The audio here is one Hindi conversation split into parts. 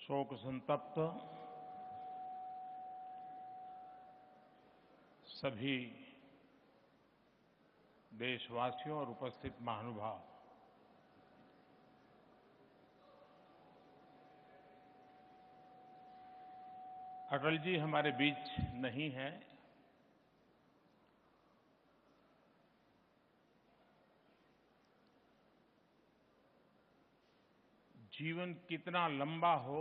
शोक संतप्त सभी देशवासियों और उपस्थित महानुभाव, अटल जी हमारे बीच नहीं हैं। जीवन कितना लंबा हो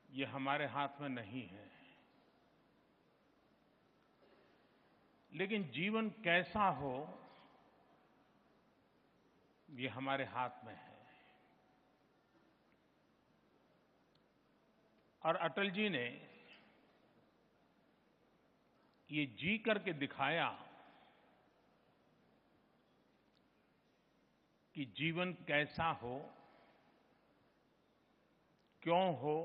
ये हमारे हाथ में नहीं है, लेकिन जीवन कैसा हो ये हमारे हाथ में है। और अटल जी ने ये जी करके दिखाया कि जीवन कैसा हो, क्यों हो,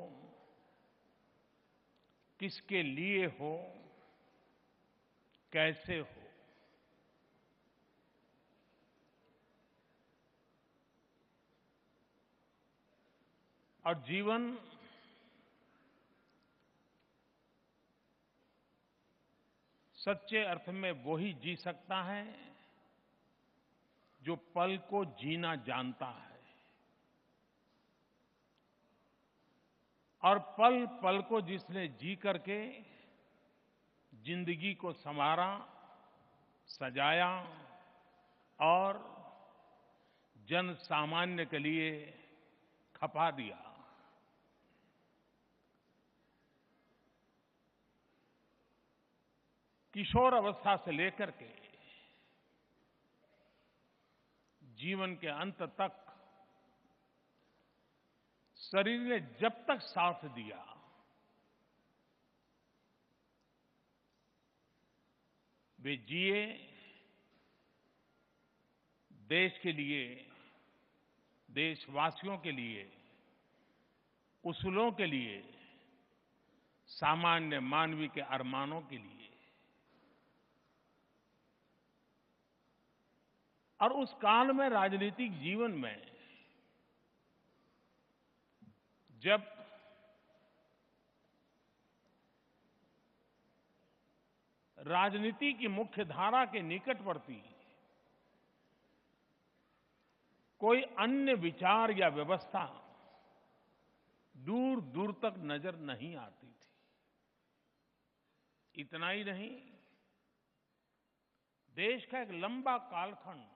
किसके लिए हो, कैसे हो। और जीवन सच्चे अर्थ में वो ही जी सकता है जो पल को जीना जानता है, और पल पल को जिसने जी करके जिंदगी को संवारा, सजाया और जन सामान्य के लिए खपा दिया। किशोर अवस्था से लेकर के जीवन के अंत तक शरीर ने जब तक साथ दिया, वे जिए देश के लिए, देशवासियों के लिए, उसूलों के लिए, सामान्य मानवीय के अरमानों के लिए। और उस काल में राजनीतिक जीवन में जब राजनीति की मुख्य धारा के निकटवर्ती कोई अन्य विचार या व्यवस्था दूर दूर तक नजर नहीं आती थी। इतना ही नहीं, देश का एक लंबा कालखंड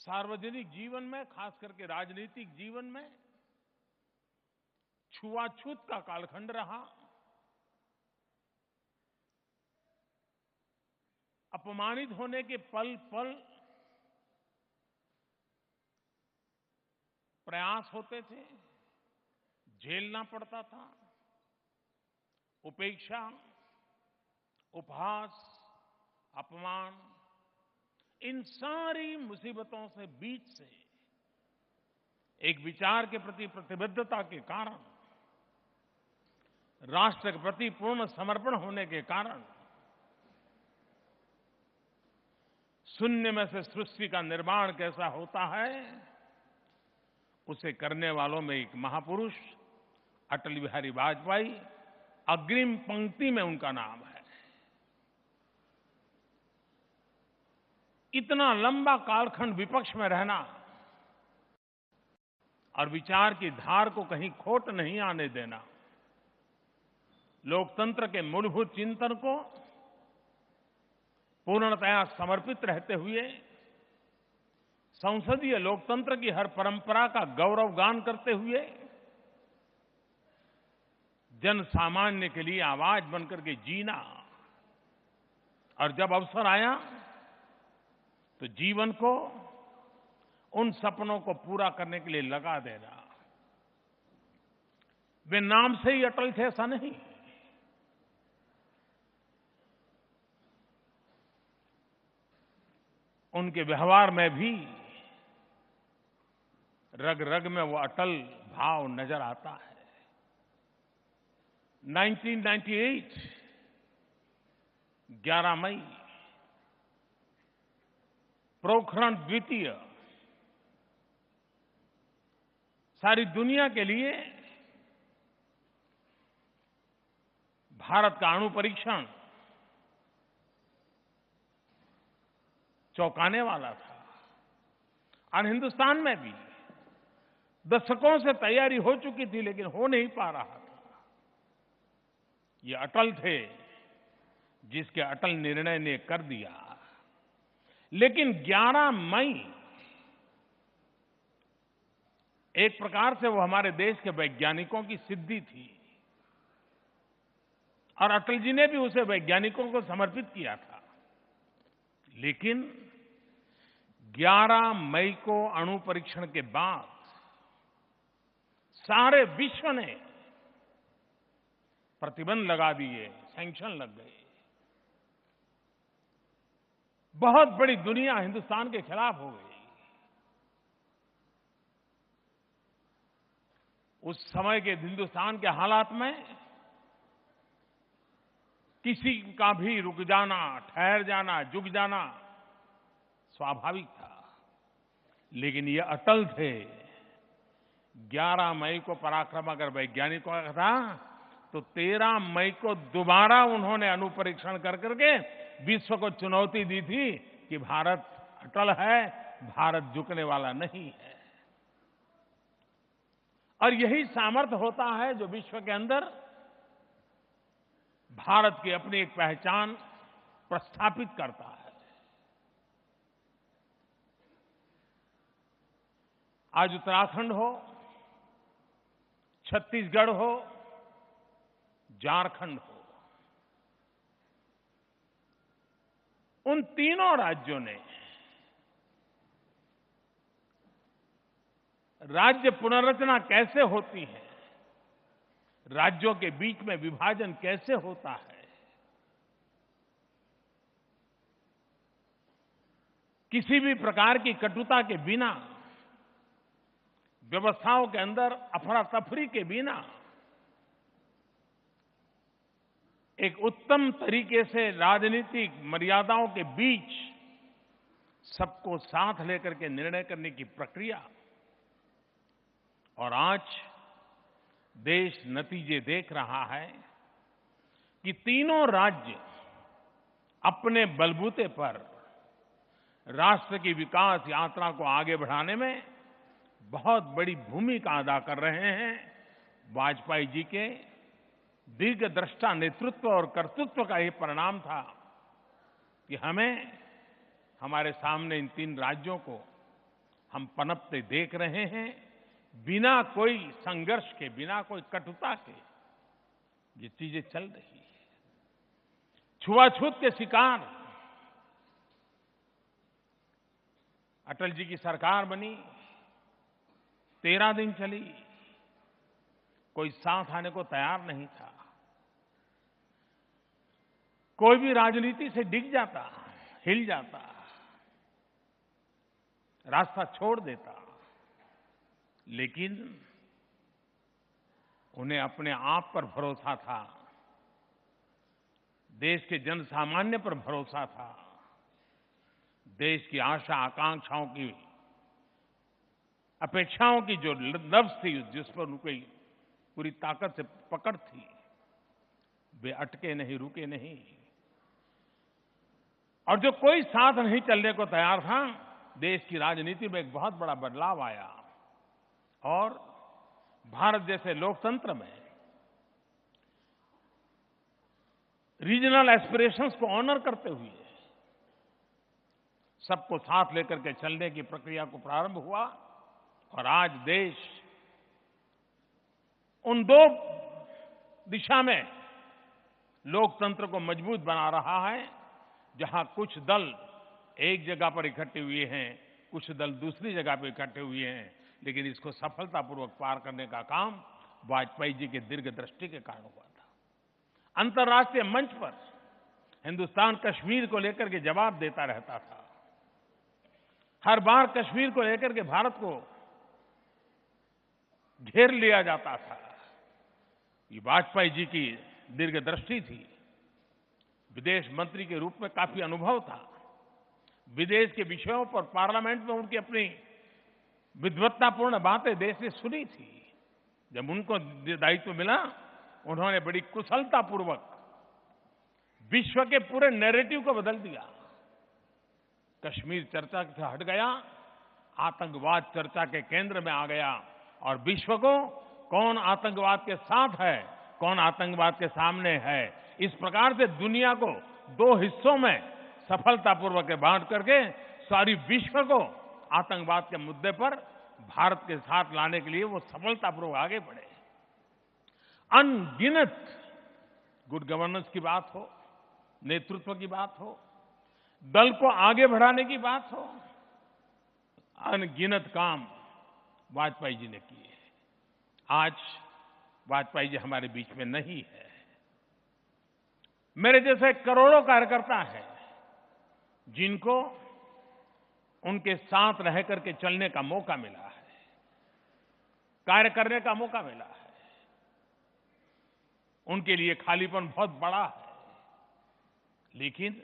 सार्वजनिक जीवन में, खास करके राजनीतिक जीवन में छुआछूत का कालखंड रहा। अपमानित होने के पल पल प्रयास होते थे, झेलना पड़ता था। उपेक्षा, उपहास, अपमान, इन सारी मुसीबतों से बीच से एक विचार के प्रति प्रतिबद्धता के कारण, राष्ट्र के प्रति पूर्ण समर्पण होने के कारण शून्य में से सृष्टि का निर्माण कैसा होता है, उसे करने वालों में एक महापुरुष अटल बिहारी वाजपेयी अग्रिम पंक्ति में उनका नाम है। इतना लंबा कालखंड विपक्ष में रहना और विचार की धार को कहीं खोट नहीं आने देना, लोकतंत्र के मूलभूत चिंतन को पूर्णतया समर्पित रहते हुए, संसदीय लोकतंत्र की हर परंपरा का गौरवगान करते हुए, जन सामान्य के लिए आवाज बनकर के जीना, और जब अवसर आया तो जीवन को, उन सपनों को पूरा करने के लिए लगा देना। वे नाम से ही अटल थे ऐसा नहीं, उनके व्यवहार में भी रग रग में वो अटल भाव नजर आता है। 1998 11 मई पोखरण द्वितीय सारी दुनिया के लिए भारत का अणु परीक्षण चौंकाने वाला था। और हिंदुस्तान में भी दशकों से तैयारी हो चुकी थी, लेकिन हो नहीं पा रहा था। ये अटल थे जिसके अटल निर्णय ने कर दिया। लेकिन 11 मई एक प्रकार से वो हमारे देश के वैज्ञानिकों की सिद्धि थी और अटल जी ने भी उसे वैज्ञानिकों को समर्पित किया था। लेकिन 11 मई को अणु परीक्षण के बाद सारे विश्व ने प्रतिबंध लगा दिए, सैंक्शन लग गए। बहुत बड़ी दुनिया हिंदुस्तान के खिलाफ हो गई। उस समय के हिंदुस्तान के हालात में किसी का भी रुक जाना, ठहर जाना, झुक जाना स्वाभाविक था। लेकिन ये अटल थे। 11 मई को पराक्रम अगर वैज्ञानिकों का था, तो 13 मई को दोबारा उन्होंने अणु परीक्षण कर करके विश्व को चुनौती दी थी कि भारत अटल है, भारत झुकने वाला नहीं है। और यही सामर्थ्य होता है जो विश्व के अंदर भारत की अपनी एक पहचान प्रस्थापित करता है। आज उत्तराखंड हो, छत्तीसगढ़ हो, झारखंड हो, उन तीनों राज्यों ने राज्य पुनर्रचना कैसे होती है, राज्यों के बीच में विभाजन कैसे होता है, किसी भी प्रकार की कटुता के बिना, व्यवस्थाओं के अंदर अफरा तफरी के बिना एक उत्तम तरीके से राजनीतिक मर्यादाओं के बीच सबको साथ लेकर के निर्णय करने की प्रक्रिया। और आज देश नतीजे देख रहा है कि तीनों राज्य अपने बलबूते पर राष्ट्र की विकास यात्रा को आगे बढ़ाने में बहुत बड़ी भूमिका अदा कर रहे हैं। वाजपेयी जी के दीर्घदृष्टा नेतृत्व और कर्तृत्व का ये परिणाम था कि हमें हमारे सामने इन तीन राज्यों को हम पनपते देख रहे हैं, बिना कोई संघर्ष के, बिना कोई कटुता के ये चीजें चल रही है। छुआछूत के शिकार अटल जी की सरकार बनी, 13 दिन चली, कोई साथ आने को तैयार नहीं था। कोई भी राजनीति से डिग जाता, हिल जाता, रास्ता छोड़ देता। लेकिन उन्हें अपने आप पर भरोसा था, देश के जन सामान्य पर भरोसा था, देश की आशा आकांक्षाओं की, अपेक्षाओं की जो नब्ज थी, जिस पर उनकी पूरी ताकत से पकड़ थी, वे अटके नहीं, रुके नहीं। और जो कोई साथ नहीं चलने को तैयार था, देश की राजनीति में एक बहुत बड़ा बदलाव आया। और भारत जैसे लोकतंत्र में रीजनल एस्पिरेशंस को ऑनर करते हुए सबको साथ लेकर के चलने की प्रक्रिया को प्रारंभ हुआ। और आज देश उन दो दिशा में लोकतंत्र को मजबूत बना रहा है, जहां कुछ दल एक जगह पर इकट्ठे हुए हैं, कुछ दल दूसरी जगह पर इकट्ठे हुए हैं। लेकिन इसको सफलतापूर्वक पार करने का काम वाजपेयी जी के दीर्घदृष्टि के कारण हुआ था। अंतर्राष्ट्रीय मंच पर हिंदुस्तान कश्मीर को लेकर के जवाब देता रहता था। हर बार कश्मीर को लेकर के भारत को घेर लिया जाता था। ये वाजपेयी जी की दीर्घदृष्टि थी। विदेश मंत्री के रूप में काफी अनुभव था। विदेश के विषयों पर पार्लियामेंट में उनकी अपनी विद्वत्तापूर्ण बातें देश ने सुनी थी। जब उनको दायित्व मिला, उन्होंने बड़ी कुशलतापूर्वक विश्व के पूरे नैरेटिव को बदल दिया। कश्मीर चर्चा से हट गया, आतंकवाद चर्चा के केंद्र में आ गया और विश्व को कौन आतंकवाद के साथ है, कौन आतंकवाद के सामने है, इस प्रकार से दुनिया को दो हिस्सों में सफलतापूर्वक बांट करके सारी विश्व को आतंकवाद के मुद्दे पर भारत के साथ लाने के लिए वो सफलतापूर्वक आगे बढ़े। अनगिनत गुड गवर्नेंस की बात हो, नेतृत्व की बात हो, दल को आगे बढ़ाने की बात हो, अनगिनत काम वाजपेयी जी ने किए। आज वाजपेयी जी हमारे बीच में नहीं है। मेरे जैसे करोड़ों कार्यकर्ता हैं जिनको उनके साथ रह करके चलने का मौका मिला है, कार्य करने का मौका मिला है। उनके लिए खालीपन बहुत बड़ा है, लेकिन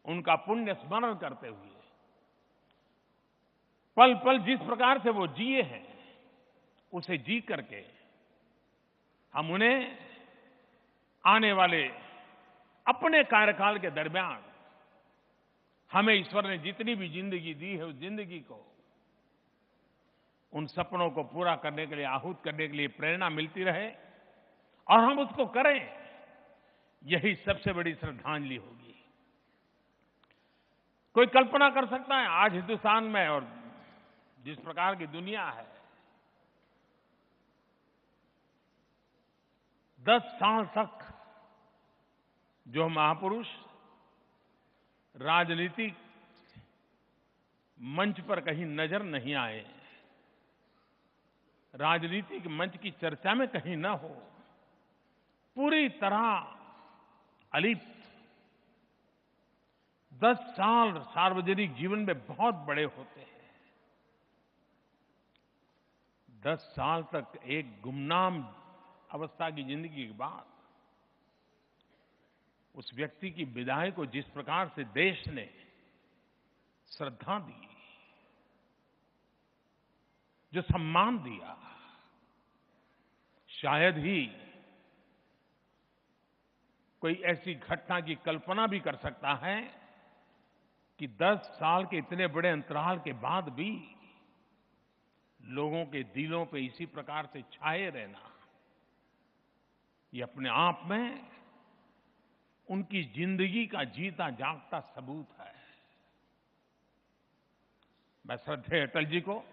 उनका पुण्य स्मरण करते हुए पल पल जिस प्रकार से वो जिए हैं, उसे जी करके हम उन्हें आने वाले अपने कार्यकाल के दरमियान हमें ईश्वर ने जितनी भी जिंदगी दी है, उस जिंदगी को उन सपनों को पूरा करने के लिए, आहूत करने के लिए प्रेरणा मिलती रहे और हम उसको करें, यही सबसे बड़ी श्रद्धांजलि होगी। कोई कल्पना कर सकता है आज हिंदुस्तान में और जिस प्रकार की दुनिया है, 10 साल तक जो महापुरुष राजनीतिक मंच पर कहीं नजर नहीं आए, राजनीतिक मंच की चर्चा में कहीं न हो, पूरी तरह अलिप्त 10 साल सार्वजनिक जीवन में बहुत बड़े होते हैं। 10 साल तक एक गुमनाम अवस्था की जिंदगी के बाद उस व्यक्ति की विदाई को जिस प्रकार से देश ने श्रद्धा दी, जो सम्मान दिया, शायद ही कोई ऐसी घटना की कल्पना भी कर सकता है कि 10 साल के इतने बड़े अंतराल के बाद भी लोगों के दिलों पे इसी प्रकार से छाए रहना, ये अपने आप में उनकी जिंदगी का जीता जागता सबूत है। मैं श्रद्धेय अटल जी को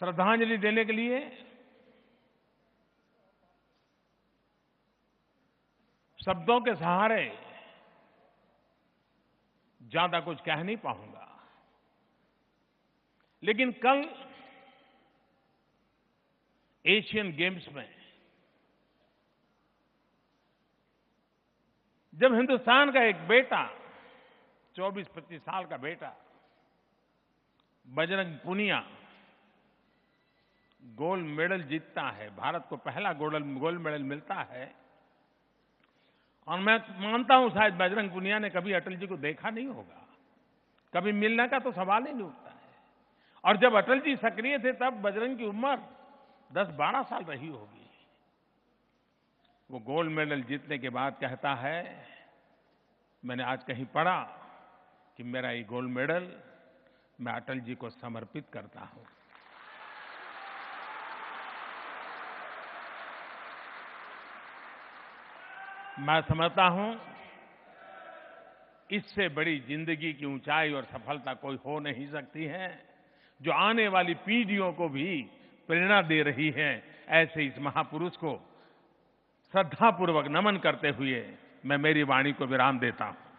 श्रद्धांजलि देने के लिए शब्दों के सहारे ज्यादा कुछ कह नहीं पाऊंगा, लेकिन कल एशियन गेम्स में जब हिंदुस्तान का एक बेटा, 24-25 साल का बेटा बजरंग पुनिया गोल्ड मेडल जीतता है, भारत को पहला गोल्ड मेडल मिलता है, और मैं मानता हूं शायद बजरंग पुनिया ने कभी अटल जी को देखा नहीं होगा, कभी मिलने का तो सवाल ही नहीं उठता है। और जब अटल जी सक्रिय थे तब बजरंग की उम्र 10-12 साल रही होगी। वो गोल्ड मेडल जीतने के बाद कहता है, मैंने आज कहीं पढ़ा कि मेरा ये गोल्ड मेडल मैं अटल जी को समर्पित करता हूं। मैं समझता हूं इससे बड़ी जिंदगी की ऊंचाई और सफलता कोई हो नहीं सकती है, जो आने वाली पीढ़ियों को भी प्रेरणा दे रही है। ऐसे इस महापुरुष को श्रद्धापूर्वक नमन करते हुए मैं मेरी वाणी को विराम देता हूं।